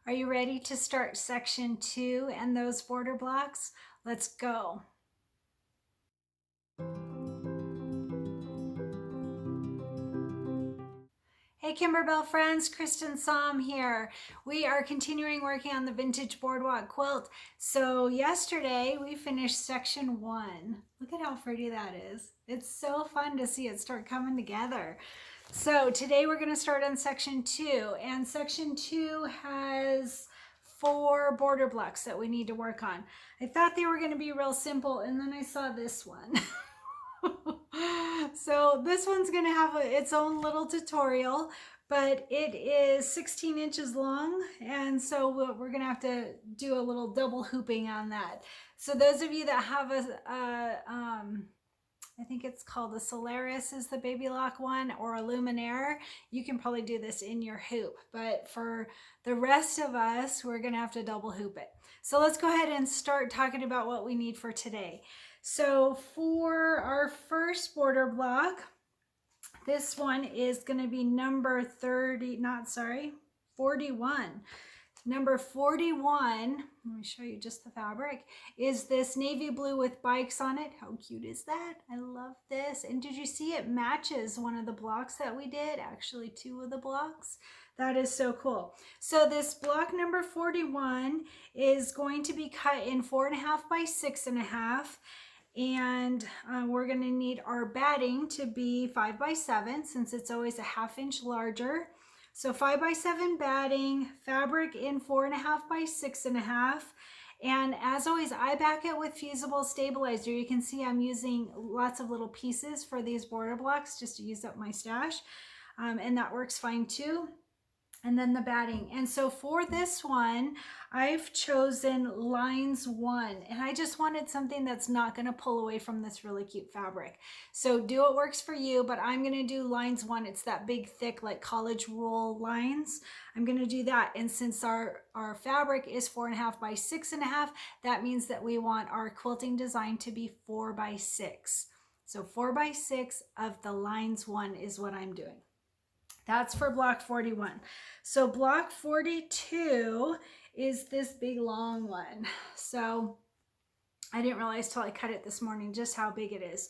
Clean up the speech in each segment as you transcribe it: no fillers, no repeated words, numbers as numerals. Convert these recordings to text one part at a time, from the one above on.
Are you ready to start section 2 and those border blocks? Let's go. Hey Kimberbell friends, Cristin here. We are continuing working on the vintage Boardwalk quilt. So yesterday we finished section 1. Look at how pretty that is. It's so fun to see it start coming together. So today we're going to start on section 2, and section 2 has 4 border blocks that we need to work on. I thought they were going to be real simple, and then I saw this one. So this one's going to have its own little tutorial, but it is 16 inches long, and so we're going to have to do a little double hooping on that. So those of you that have I think it's called a Solaris is the baby lock one, or a Luminaire, you can probably do this in your hoop, but for the rest of us, we're going to have to double hoop it. So let's go ahead and start talking about what we need for today. So for our first border block, this one is going to be number 41. Number 41, let me show you just the fabric, is this navy blue with bikes on it. How cute is that? I love this. And did you see it matches one of the blocks that we did? Actually, 2 of the blocks. That is so cool. So this block number 41 is going to be cut in 4.5 by 6.5. And we're going to need our batting to be 5 by 7, since it's always a 1/2 inch larger. So 5 by 7 batting, fabric in 4.5 by 6.5. And as always, I back it with fusible stabilizer. You can see I'm using lots of little pieces for these border blocks just to use up my stash. And that works fine too. And then the batting. And so for this one, I've chosen lines 1, and I just wanted something that's not going to pull away from this really cute fabric. So do what works for you, but I'm going to do lines 1. It's that big, thick, like college roll lines. I'm going to do that. And since our fabric is 4.5 by 6.5, that means that we want our quilting design to be 4 by 6. So 4 by 6 of the lines 1 is what I'm doing. That's for block 41. So block 42 is this big long one. So I didn't realize till I cut it this morning just how big it is.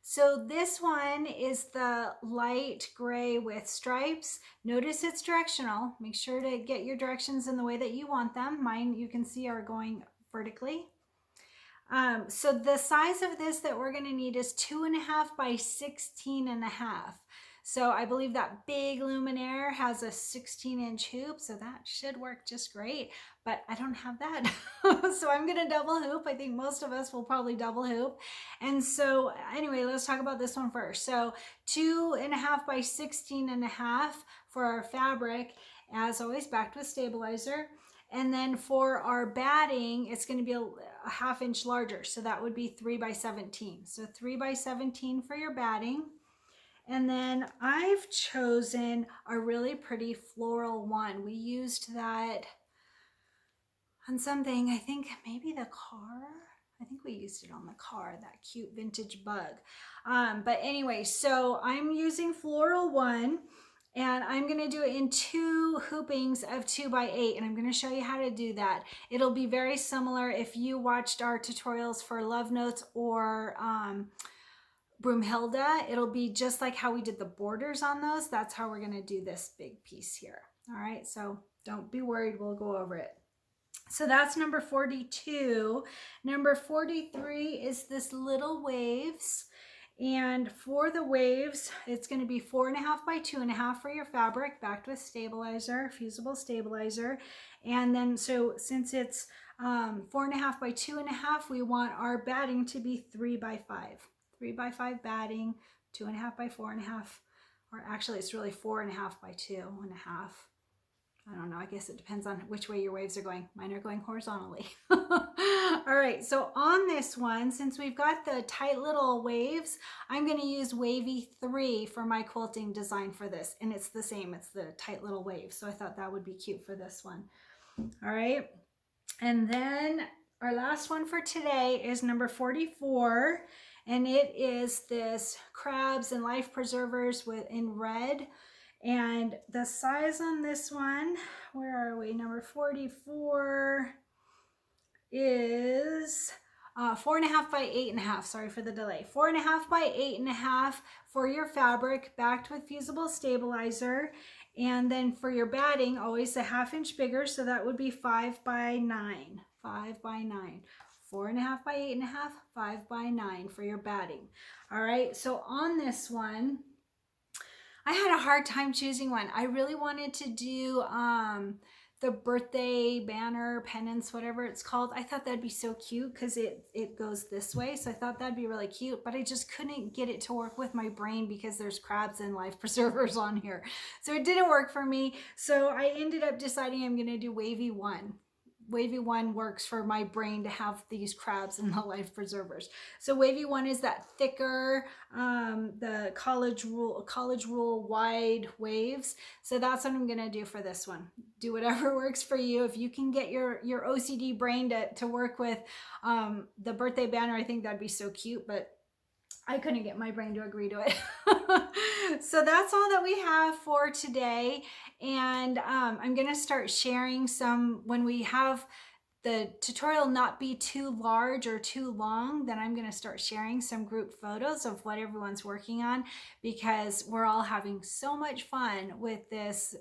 So this one is the light gray with stripes. Notice it's directional. Make sure to get your directions in the way that you want them. Mine, you can see, are going vertically. So the size of this that we're going to need is 2.5 by 16.5. So I believe that big Luminaire has a 16-inch hoop, so that should work just great, but I don't have that. So I'm going to double hoop. I think most of us will probably double hoop. And so anyway, let's talk about this one first. So 2.5 by 16.5 for our fabric, as always, backed with stabilizer. And then for our batting, it's going to be a 1/2 inch larger. So that would be 3 by 17. So 3 by 17 for your batting. And then I've chosen a really pretty floral one. We used that on something, I think maybe the car. I think we used it on the car, that cute vintage bug. But anyway, so I'm using floral 1. And I'm going to do it in 2 hoopings of 2 by 8, and I'm going to show you how to do that. It'll be very similar if you watched our tutorials for Love Notes or Broomhilda. It'll be just like how we did the borders on those. That's how we're going to do this big piece here. All right, so don't be worried. We'll go over it. So that's number 42. Number 43 is this little waves. And for the waves, it's going to be 4.5 by 2.5 for your fabric, backed with stabilizer, fusible stabilizer. And then, so since it's 4.5 by 2.5, we want our batting to be 3 by 5. 3 by 5 batting, 2.5 by 4.5, or actually it's really 4.5 by 2.5. I don't know, I guess it depends on which way your waves are going. Mine are going horizontally. All right, so on this one, since we've got the tight little waves, I'm going to use wavy 3 for my quilting design for this. And it's the same, it's the tight little waves. So I thought that would be cute for this one. All right, and then our last one for today is number 44. And it is this crabs and life preservers in red. And the size on this one, where are we? way. Number 44 is 4.5 by 8.5. Sorry for the delay. 4.5 by 8.5 for your fabric, backed with fusible stabilizer. And then for your batting, always a 1/2 inch bigger. So that would be 5 by 9. 5 by 9. 4.5 by 8.5, 5 by 9 for your batting. All right. So on this one, I had a hard time choosing one. I really wanted to do the birthday banner, pennants, whatever it's called. I thought that'd be so cute because it goes this way. So I thought that'd be really cute, but I just couldn't get it to work with my brain because there's crabs and life preservers on here. So it didn't work for me. So I ended up deciding I'm gonna do wavy one. Wavy one works for my brain to have these crabs and the life preservers. So wavy one is that thicker, the college rule wide waves. So that's what I'm gonna do for this one. Do whatever works for you. If you can get your OCD brain to work with the birthday banner, I think that'd be so cute, but I couldn't get my brain to agree to it. So that's all that we have for today. And I'm gonna start sharing some, when we have the tutorial not be too large or too long, then I'm gonna start sharing some group photos of what everyone's working on, because we're all having so much fun with this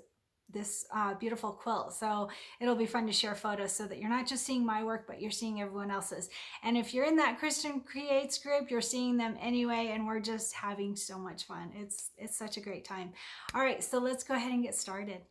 beautiful quilt. So it'll be fun to share photos so that you're not just seeing my work, but you're seeing everyone else's. And if you're in that Cristin Creates group, you're seeing them anyway, and we're just having so much fun. It's such a great time. All right, so let's go ahead and get started.